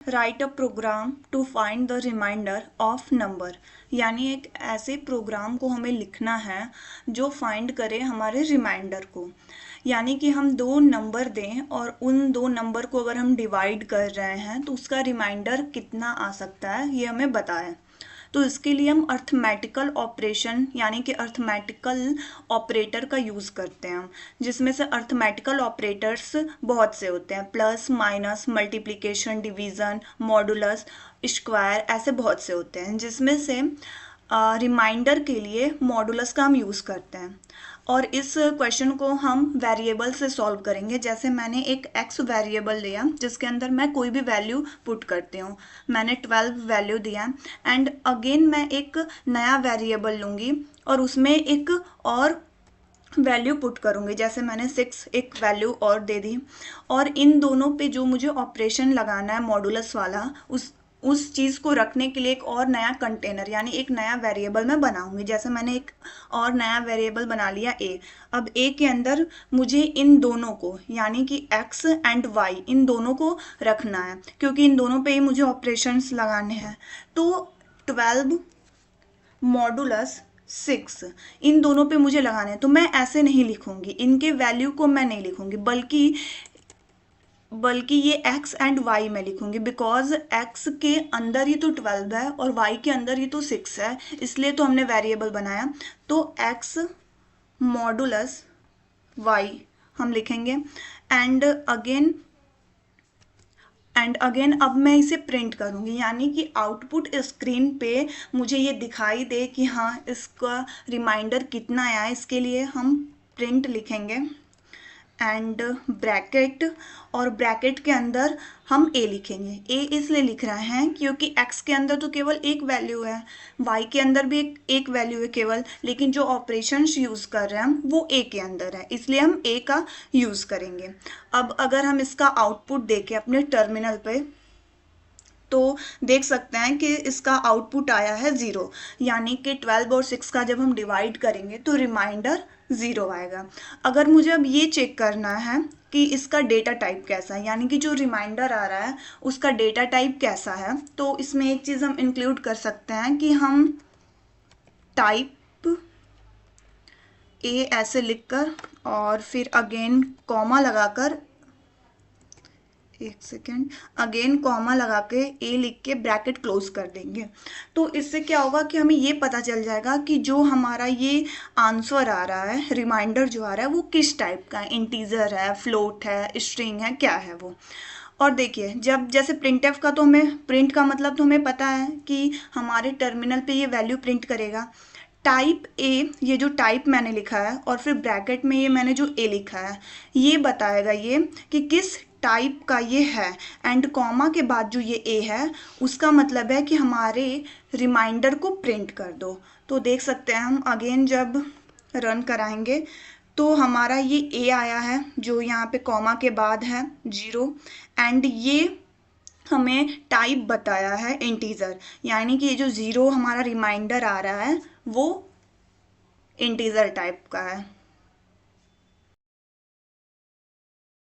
Right a program to find the reminder of number, यानी एक ऐसे प्रोग्राम को हमें लिखना है जो फाइंड करे हमारे रिमाइंडर को। यानी कि हम दो नंबर दें और उन दो नंबर को अगर हम डिवाइड कर रहे हैं तो उसका रिमाइंडर कितना आ सकता है ये हमें बताएं। तो इसके लिए हम अर्थमेटिकल ऑपरेशन यानी कि अर्थमेटिकल ऑपरेटर का यूज़ करते हैं, जिसमें से अर्थमेटिकल ऑपरेटर्स बहुत से होते हैं, plus minus multiplication division modulus square, ऐसे बहुत से होते हैं, जिसमें से रिमाइंडर के लिए मॉडुलस का हम यूज़ करते हैं। और इस क्वेश्चन को हम वेरिएबल से सॉल्व करेंगे। जैसे मैंने एक x वेरिएबल लिया जिसके अंदर मैं कोई भी वैल्यू पुट करती हूँ, मैंने 12 वैल्यू दिया एंड अगेन मैं एक नया वेरिएबल लूँगी और उसमें एक और वैल्यू पुट करूँगी, जैसे मैंने 6 एक वैल्यू और दे दी। और इन दोनों पे जो मुझे ऑपरेशन लगाना है मॉडुलस वाला, उस चीज़ को रखने के लिए एक और नया कंटेनर यानी एक नया वेरिएबल मैं बनाऊंगी। जैसे मैंने एक और नया वेरिएबल बना लिया a। अब a के अंदर मुझे इन दोनों को यानी कि x एंड y इन दोनों को रखना है, क्योंकि इन दोनों पे ही मुझे ऑपरेशंस लगाने हैं। तो 12 मॉडुलस 6 इन दोनों पे मुझे लगाने हैं, तो मैं ऐसे नहीं लिखूंगी, इनके वैल्यू को मैं नहीं लिखूंगी, बल्कि ये x एंड y में लिखूंगी, बिकॉज x के अंदर ही तो 12 है और y के अंदर ही तो 6 है, इसलिए तो हमने वेरिएबल बनाया। तो x मॉडुलस y हम लिखेंगे एंड अगेन अब मैं इसे प्रिंट करूंगी, यानी कि आउटपुट स्क्रीन पे मुझे ये दिखाई दे कि हाँ इसका रिमाइंडर कितना आया है। इसके लिए हम प्रिंट लिखेंगे एंड ब्रैकेट, और ब्रैकेट के अंदर हम a लिखेंगे। a इसलिए लिख रहे हैं क्योंकि x के अंदर तो केवल एक वैल्यू है, y के अंदर भी एक वैल्यू है केवल, लेकिन जो ऑपरेशंस यूज़ कर रहे हैं हम वो a के अंदर है, इसलिए हम a का यूज़ करेंगे। अब अगर हम इसका आउटपुट देखें अपने टर्मिनल पे तो देख सकते हैं कि इसका आउटपुट आया है 0, यानी कि 12 और 6 का जब हम डिवाइड करेंगे तो रिमाइंडर 0 आएगा। अगर मुझे अब ये चेक करना है कि इसका डेटा टाइप कैसा है, यानी कि जो रिमाइंडर आ रहा है उसका डेटा टाइप कैसा है, तो इसमें एक चीज़ हम इंक्लूड कर सकते हैं कि हम टाइप ए ऐसे लिखकर और फिर अगेन कॉमा लगाकर, एक सेकेंड, अगेन कॉमा लगा के ए लिख के ब्रैकेट क्लोज कर देंगे। तो इससे क्या होगा कि हमें ये पता चल जाएगा कि जो हमारा ये आंसर आ रहा है, रिमाइंडर जो आ रहा है वो किस टाइप का है, इंटीजर है, फ्लोट है, स्ट्रिंग है, क्या है वो। और देखिए जब जैसे प्रिंटफ का तो हमें प्रिंट का मतलब तो हमें पता है कि हमारे टर्मिनल पे ये वैल्यू प्रिंट करेगा। टाइप ए, ये जो टाइप मैंने लिखा है और फिर ब्रैकेट में ये मैंने जो ए लिखा है, ये बताएगा ये कि किस टाइप का ये है, एंड कॉमा के बाद जो ये ए है उसका मतलब है कि हमारे रिमाइंडर को प्रिंट कर दो। तो देख सकते हैं हम अगेन जब रन कराएंगे तो हमारा ये ए आया है जो यहाँ पे कॉमा के बाद है 0, एंड ये हमें टाइप बताया है इंटीजर, यानी कि ये जो 0 हमारा रिमाइंडर आ रहा है वो इंटीजर टाइप का है।